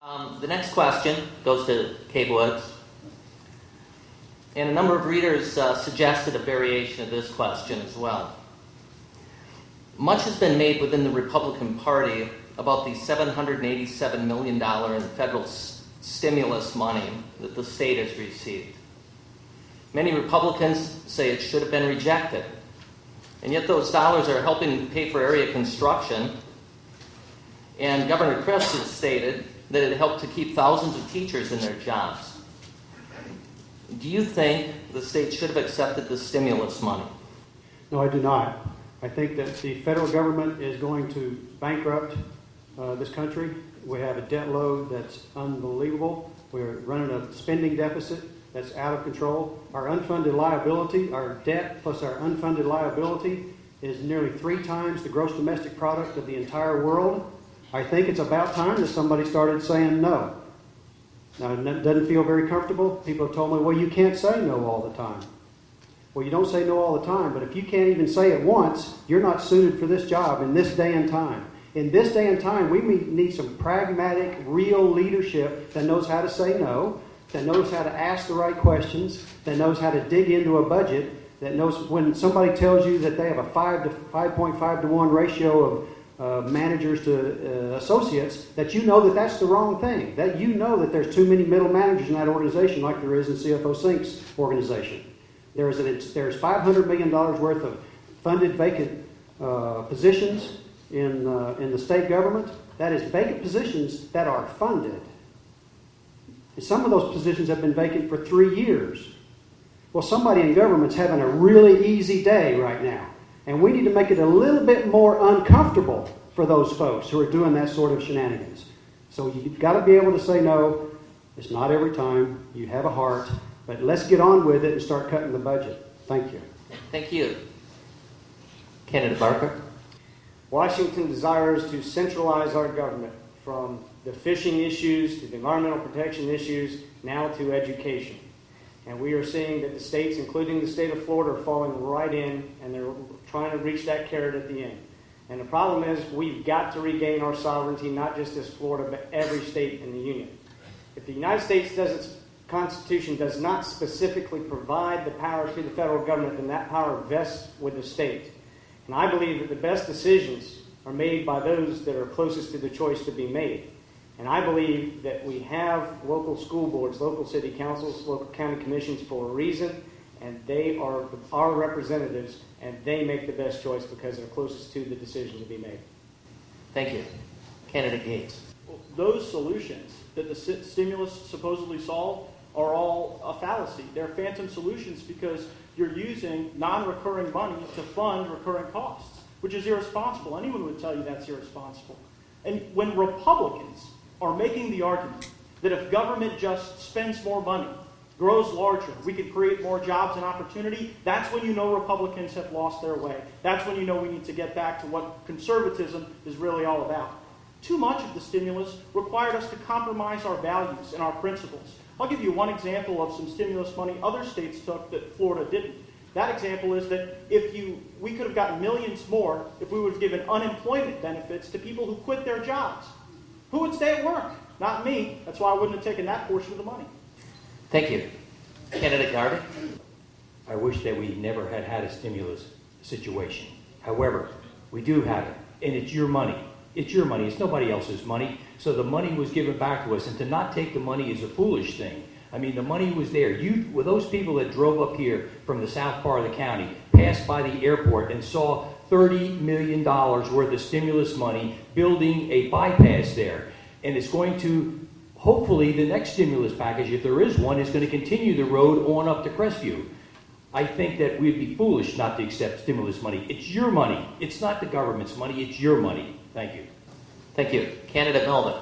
The next question goes to Kate Woods. And a number of readers suggested a variation of this question as well. Much has been made within the Republican Party about the $787 million in federal stimulus money that the state has received. Many Republicans say it should have been rejected. And yet those dollars are helping pay for area construction. And Governor Crist has stated that it helped to keep thousands of teachers in their jobs. Do you think the state should have accepted the stimulus money? No, I do not. I think that the federal government is going to bankrupt this country. We have a debt load that's unbelievable. We're running a spending deficit that's out of control. Our unfunded liability, our debt plus our unfunded liability is nearly 3 times the gross domestic product of the entire world. I think it's about time that somebody started saying no. Now, it doesn't feel very comfortable. People have told me, well, you can't say no all the time. Well, you don't say no all the time, but if you can't even say it once, you're not suited for this job in this day and time. In this day and time, we need some pragmatic, real leadership that knows how to say no, that knows how to ask the right questions, that knows how to dig into a budget, that knows when somebody tells you that they have a 5.5 to 1 ratio of managers to associates, that you know that that's the wrong thing, that you know that there's too many middle managers in that organization like there is in CFO Sync's organization. There's $500 million worth of funded vacant positions in the state government. That is vacant positions that are funded. And some of those positions have been vacant for 3 years. Well, somebody in government's having a really easy day right now. And we need to make it a little bit more uncomfortable for those folks who are doing that sort of shenanigans. So you've got to be able to say no. It's not every time. You have a heart. But let's get on with it and start cutting the budget. Thank you. Thank you. Candidate Barker. Washington desires to centralize our government from the fishing issues to the environmental protection issues, now to education. And we are seeing that the states, including the state of Florida, are falling right in, and they're trying to reach that carrot at the end. And the problem is we've got to regain our sovereignty, not just as Florida, but every state in the Union. If the United States Constitution does not specifically provide the power to the federal government, then that power vests with the state. And I believe that the best decisions are made by those that are closest to the choice to be made. And I believe that we have local school boards, local city councils, local county commissions for a reason, and they are our representatives, and they make the best choice because they're closest to the decision to be made. Thank you. Candidate Gates. Well, those solutions that the stimulus supposedly solved are all a fallacy. They're phantom solutions because you're using non-recurring money to fund recurring costs, which is irresponsible. Anyone would tell you that's irresponsible. And when Republicans are making the argument that if government just spends more money, grows larger, we can create more jobs and opportunity, that's when you know Republicans have lost their way. That's when you know we need to get back to what conservatism is really all about. Too much of the stimulus required us to compromise our values and our principles. I'll give you one example of some stimulus money other states took that Florida didn't. That example is that we could have gotten millions more if we would have given unemployment benefits to people who quit their jobs. Who would stay at work? Not me. That's why I wouldn't have taken that portion of the money. Thank you. Candidate Garvey. I wish that we never had a stimulus situation. However, we do have it, and it's your money. It's your money. It's nobody else's money. So the money was given back to us, and to not take the money is a foolish thing. I mean, the money was there. Those people that drove up here from the south part of the county, passed by the airport and saw $30 million worth of stimulus money building a bypass there. And it's going to, hopefully, the next stimulus package, if there is one, is going to continue the road on up to Crestview. I think that we'd be foolish not to accept stimulus money. It's your money. It's not the government's money. It's your money. Thank you. Thank you. Candidate Melvin.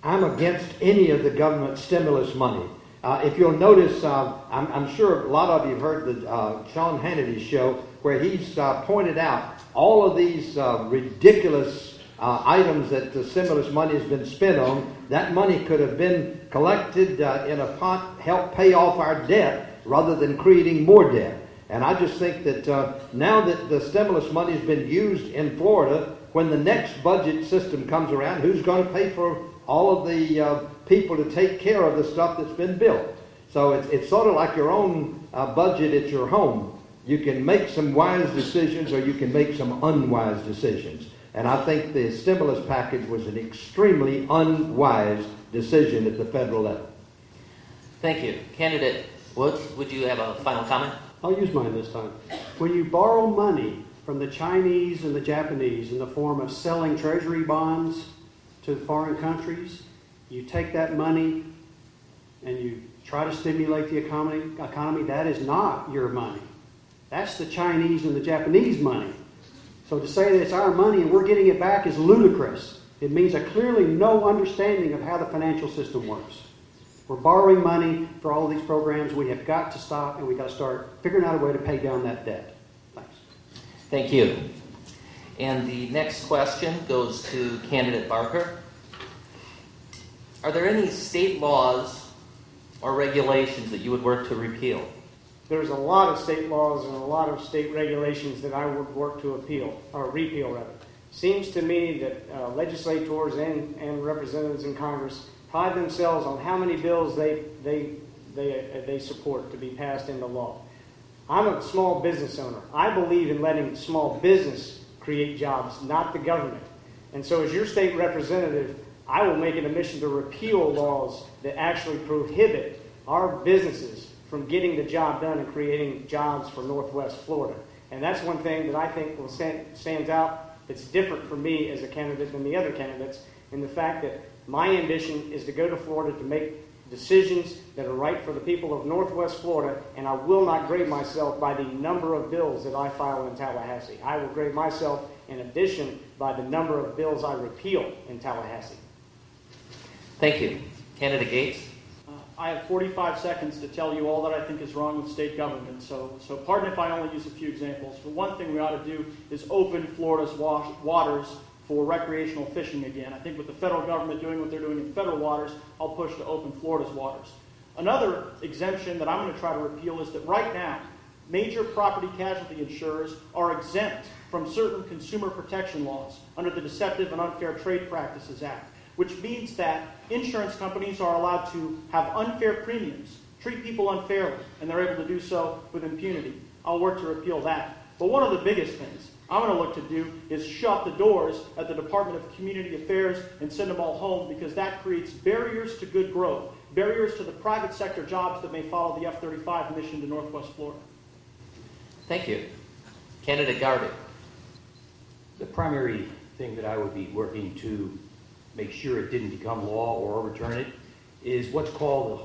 I'm against any of the government stimulus money. If you'll notice, I'm sure a lot of you have heard the Sean Hannity's show where he's pointed out all of these ridiculous items that the stimulus money has been spent on. That money could have been collected in a pot, help pay off our debt rather than creating more debt. And I just think that now that the stimulus money has been used in Florida, when the next budget system comes around, who's going to pay for all of the people to take care of the stuff that's been built. So it's sort of like your own budget at your home. You can make some wise decisions or you can make some unwise decisions. And I think the stimulus package was an extremely unwise decision at the federal level. Thank you. Candidate Woods, would you have a final comment? I'll use mine this time. When you borrow money from the Chinese and the Japanese in the form of selling treasury bonds to foreign countries, you take that money and you try to stimulate the economy. That is not your money. That's the Chinese and the Japanese money. So to say that it's our money and we're getting it back is ludicrous. It means a clearly no understanding of how the financial system works. We're borrowing money for all of these programs. We have got to stop, and we've got to start figuring out a way to pay down that debt. Thanks. Thank you. And the next question goes to Candidate Barker. Are there any state laws or regulations that you would work to repeal? There's a lot of state laws and a lot of state regulations that I would work to repeal rather. Seems to me that legislators and representatives in Congress pride themselves on how many bills they support to be passed into law. I'm a small business owner. I believe in letting small business create jobs, not the government. And so as your state representative, I will make it a mission to repeal laws that actually prohibit our businesses from getting the job done and creating jobs for Northwest Florida. And that's one thing that I think stands out that's different for me as a candidate than the other candidates, in the fact that my ambition is to go to Florida to make decisions that are right for the people of Northwest Florida, and I will not grade myself by the number of bills that I file in Tallahassee. I will grade myself, in addition, by the number of bills I repeal in Tallahassee. Thank you. Candidate Gates? I have 45 seconds to tell you all that I think is wrong with state government, so pardon if I only use a few examples. But one thing we ought to do is open Florida's waters for recreational fishing again. I think with the federal government doing what they're doing in federal waters, I'll push to open Florida's waters. Another exemption that I'm going to try to repeal is that right now, major property casualty insurers are exempt from certain consumer protection laws under the Deceptive and Unfair Trade Practices Act, which means that insurance companies are allowed to have unfair premiums, treat people unfairly, and they're able to do so with impunity. I'll work to repeal that. But one of the biggest things I'm going to look to do is shut the doors at the Department of Community Affairs and send them all home, because that creates barriers to good growth, barriers to the private sector jobs that may follow the F-35 mission to Northwest Florida. Thank you. Candidate Garvey? The primary thing that I would be working to make sure it didn't become law or overturn it is what's called the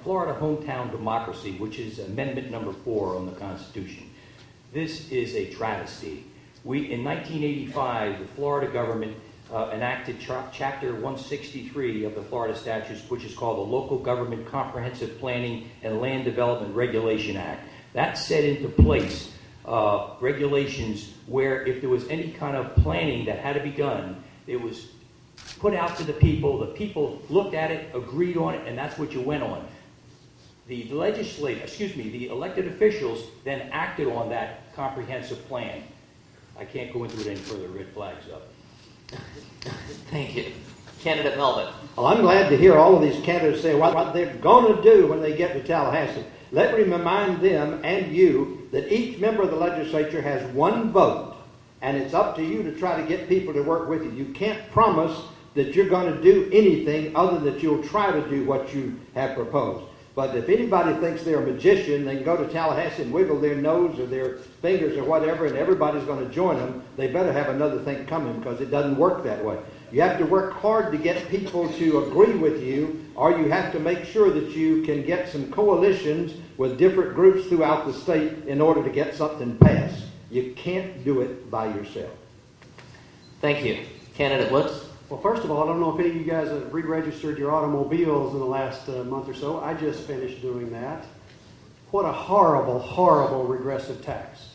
Florida Hometown Democracy, which is Amendment number 4 on the Constitution. This is a travesty. In 1985, the Florida government enacted Chapter 163 of the Florida statutes, which is called the Local Government Comprehensive Planning and Land Development Regulation Act. That set into place regulations where if there was any kind of planning that had to be done, it was put out to the people looked at it, agreed on it, and that's what you went on. The elected officials then acted on that comprehensive plan. I can't go into it any further, red flags up. Thank you. Candidate Melvin? Well, I'm glad to hear all of these candidates say what they're going to do when they get to Tallahassee. Let me remind them and you that each member of the legislature has one vote, and it's up to you to try to get people to work with you. You can't promise that you're going to do anything other than that you'll try to do what you have proposed. But if anybody thinks they're a magician, they can go to Tallahassee and wiggle their nose or their fingers or whatever, and everybody's going to join them. They better have another thing coming, because it doesn't work that way. You have to work hard to get people to agree with you, or you have to make sure that you can get some coalitions with different groups throughout the state in order to get something passed. You can't do it by yourself. Thank you. Candidate Woods? Well, first of all, I don't know if any of you guys have re-registered your automobiles in the last month or so. I just finished doing that. What a horrible, horrible regressive tax.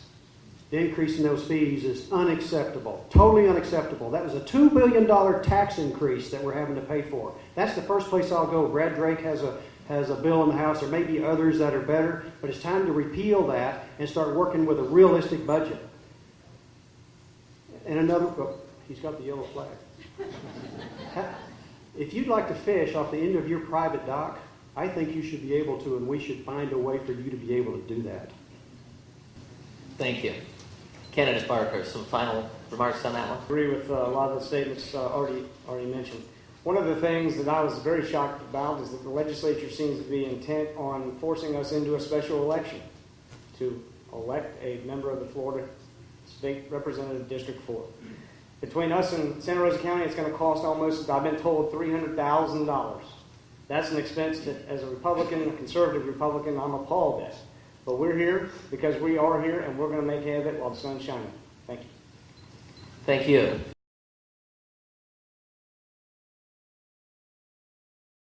The increase in those fees is unacceptable, totally unacceptable. That was a $2 billion tax increase that we're having to pay for. That's the first place I'll go. Brad Drake has a bill in the House. There may be others that are better, but it's time to repeal that and start working with a realistic budget. And he's got the yellow flag. If you'd like to fish off the end of your private dock, I think you should be able to, and we should find a way for you to be able to do that. Thank you. Candidate Barker, some final remarks on that one? I agree with a lot of the statements already mentioned. One of the things that I was very shocked about is that the legislature seems to be intent on forcing us into a special election to elect a member of the Florida State Representative District 4. Between us and Santa Rosa County, it's going to cost almost, I've been told, $300,000. That's an expense that, as a Republican, a conservative Republican, I'm appalled at. But we're here because we are here, and we're going to make hay of it while the sun's shining. Thank you. Thank you.